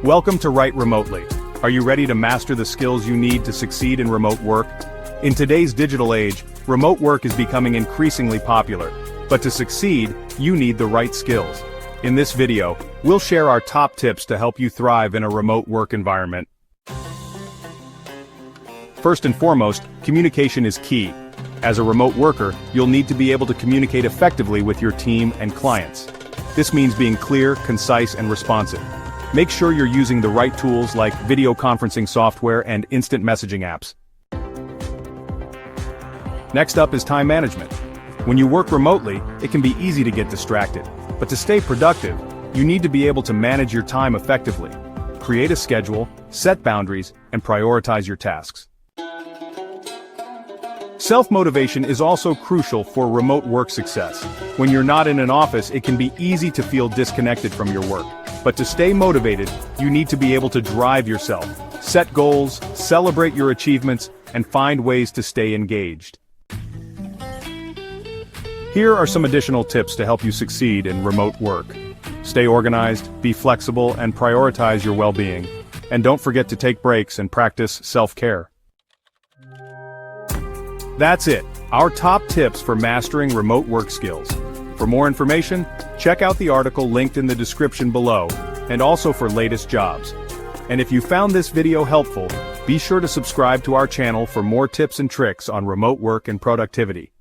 Welcome to Write Remotely. Are you ready to master the skills you need to succeed in remote work? In today's digital age, remote work is becoming increasingly popular. But to succeed, you need the right skills. In this video, we'll share our top tips to help you thrive in a remote work environment. First and foremost, communication is key. As a remote worker, you'll need to be able to communicate effectively with your team and clients. This means being clear, concise, and responsive. Make sure you're using the right tools like video conferencing software and instant messaging apps. Next up is time management. When you work remotely, it can be easy to get distracted. But to stay productive, you need to be able to manage your time effectively. Create a schedule, set boundaries, and prioritize your tasks. Self-motivation is also crucial for remote work success. When you're not in an office, it can be easy to feel disconnected from your work. But to stay motivated, you need to be able to drive yourself, set goals, celebrate your achievements, and find ways to stay engaged. Here are some additional tips to help you succeed in remote work. Stay organized, be flexible, and prioritize your well-being. And don't forget to take breaks and practice self-care. That's it, our top tips for mastering remote work skills. For more information, check out the article linked in the description below, and also for latest jobs. And if you found this video helpful, be sure to subscribe to our channel for more tips and tricks on remote work and productivity.